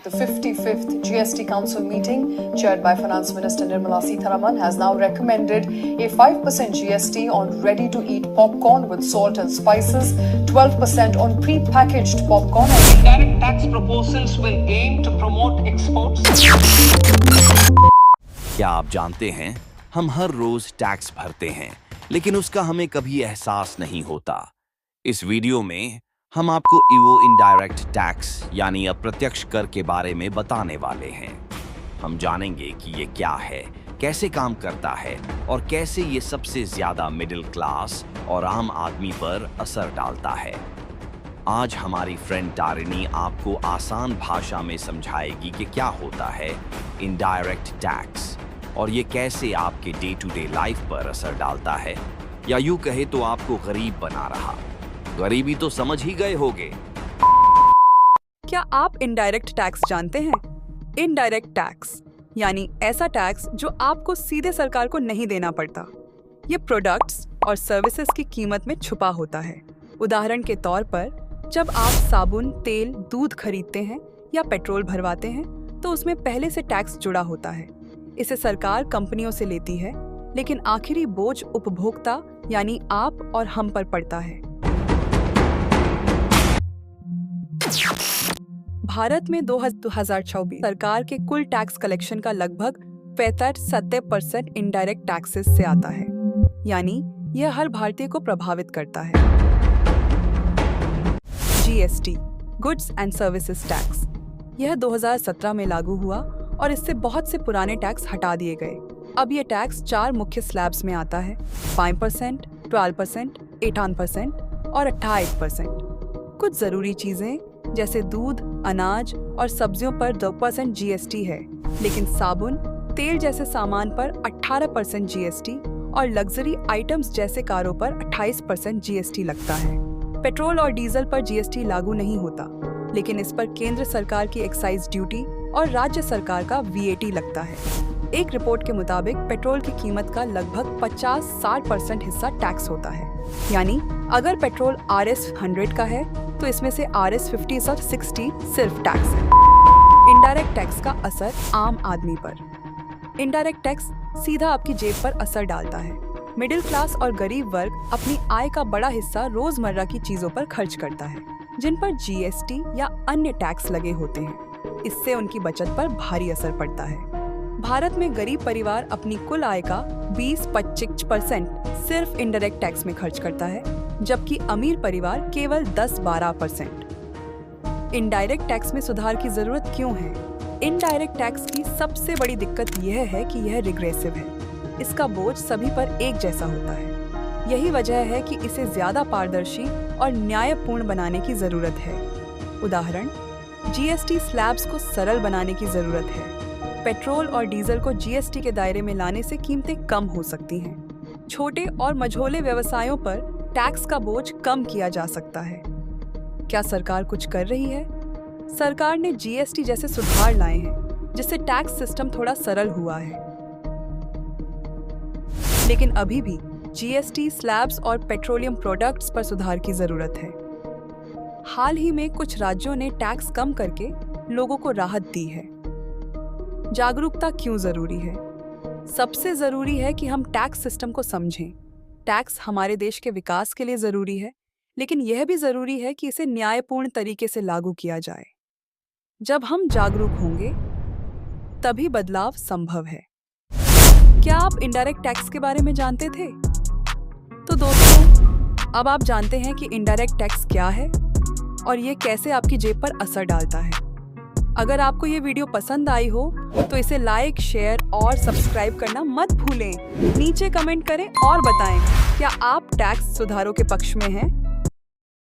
The 55th GST Council meeting, chaired by Finance Minister Nirmala Sitharaman, has now recommended a 5% GST on ready-to-eat popcorn with salt and spices, 12% on pre-packaged popcorn. Direct tax proposals will aim to promote exports. क्या आप जानते हैं, हम हर रोज tax भरते हैं, लेकिन उसका हमें कभी एहसास नहीं होता। इस वीडियो में हम आपको ईओ इनडायरेक्ट टैक्स यानी अप्रत्यक्ष कर के बारे में बताने वाले हैं। हम जानेंगे कि ये क्या है, कैसे काम करता है और कैसे ये सबसे ज्यादा मिडिल क्लास और आम आदमी पर असर डालता है। आज हमारी फ्रेंड तारिणी आपको आसान भाषा में समझाएगी कि क्या होता है इनडायरेक्ट टैक्स और ये कैसे आपके डे टू डे लाइफ पर असर डालता है, या यूं कहे तो आपको गरीब बना रहा। गरीबी तो समझ ही गए होंगे। क्या आप इनडायरेक्ट टैक्स जानते हैं? इनडायरेक्ट टैक्स यानी ऐसा टैक्स जो आपको सीधे सरकार को नहीं देना पड़ता। ये प्रोडक्ट्स और सर्विसेज की कीमत में छुपा होता है। उदाहरण के तौर पर, जब आप साबुन, तेल, दूध खरीदते हैं या पेट्रोल भरवाते हैं तो उसमें पहले से टैक्स जुड़ा होता है। इसे सरकार कंपनियों से लेती है, लेकिन आखिरी बोझ उपभोक्ता यानी आप और हम पर पड़ता है। भारत में 2024 सरकार के कुल टैक्स कलेक्शन का लगभग 65-70% इनडायरेक्ट टैक्सेस से आता है, यानी यह हर भारतीय को प्रभावित करता है। GST, goods and services tax, यह 2017 में लागू हुआ और इससे बहुत से पुराने टैक्स हटा दिए गए। अब यह टैक्स 4 मुख्य स्लैब्स में आता है: 5%, 12%, 18% और 28%। कुछ जरूरी चीजें जैसे दूध, अनाज और सब्जियों पर 2% जीएसटी है, लेकिन साबुन, तेल जैसे सामान पर 18% जीएसटी और लग्जरी आइटम्स जैसे कारों पर 28% जीएसटी लगता है। पेट्रोल और डीजल पर जीएसटी लागू नहीं होता, लेकिन इस पर केंद्र सरकार की एक्साइज ड्यूटी और राज्य सरकार का वीएटी लगता है। एक रिपोर्ट के मुताबिक पेट्रोल की कीमत का लगभग 50-60% हिस्सा टैक्स होता है, यानी अगर पेट्रोल RS 100 का है तो इसमें से RS 50 और 60 सिर्फ टैक्स है। इनडायरेक्ट टैक्स का असर आम आदमी पर। इनडायरेक्ट टैक्स सीधा आपकी जेब पर असर डालता है। मिडिल क्लास और गरीब वर्ग अपनी आय का बड़ा हिस्सा रोजमर्रा की चीजों पर खर्च करता है, जिन पर जीएसटी या अन्य टैक्स लगे होते हैं। इससे उनकी बचत पर भारी असर पड़ता है। भारत में गरीब परिवार अपनी कुल आय का 20-25% सिर्फ इनडायरेक्ट टैक्स में खर्च करता है, जबकि अमीर परिवार केवल 10-12%। इनडायरेक्ट टैक्स में सुधार की जरूरत क्यों है? इनडायरेक्ट टैक्स की सबसे बड़ी दिक्कत यह है कि यह रिग्रेसिव है। इसका बोझ सभी पर एक जैसा होता है। यही वजह है कि इसे ज्यादा पारदर्शी और न्यायपूर्ण बनाने की जरूरत है। उदाहरण, जीएसटी स्लैब्स को सरल बनाने की जरूरत है। पेट्रोल और डीजल को जीएसटी के दायरे में लाने से कीमतें कम हो सकती हैं। छोटे और मझोले व्यवसायों पर टैक्स का बोझ कम किया जा सकता है। क्या सरकार कुछ कर रही है? सरकार ने जीएसटी जैसे सुधार लाए हैं, जिससे टैक्स सिस्टम थोड़ा सरल हुआ है। लेकिन अभी भी जीएसटी स्लैब्स और पेट्रोलियम प्रोडक्ट्स पर सुधार की जरूरत है। हाल ही में कुछ राज्यों ने टैक्स कम करके लोगों को राहत दी है। जागरूकता क्यों जरूरी है? सबसे जरूरी है कि हम टैक्स सिस्टम को समझें। टैक्स हमारे देश के विकास के लिए जरूरी है, लेकिन यह भी जरूरी है कि इसे न्यायपूर्ण तरीके से लागू किया जाए। जब हम जागरूक होंगे, तभी बदलाव संभव है। क्या आप इनडायरेक्ट टैक्स के बारे में जानते थे? तो दोस्तों, अब आप जानते हैं कि इनडायरेक्ट टैक्स क्या है और ये कैसे आपकी जेब पर असर डालता है। अगर आपको ये वीडियो पसंद आई हो तो इसे लाइक, शेयर और सब्सक्राइब करना मत भूलें। नीचे कमेंट करें और बताएं, क्या आप टैक्स सुधारों के पक्ष में हैं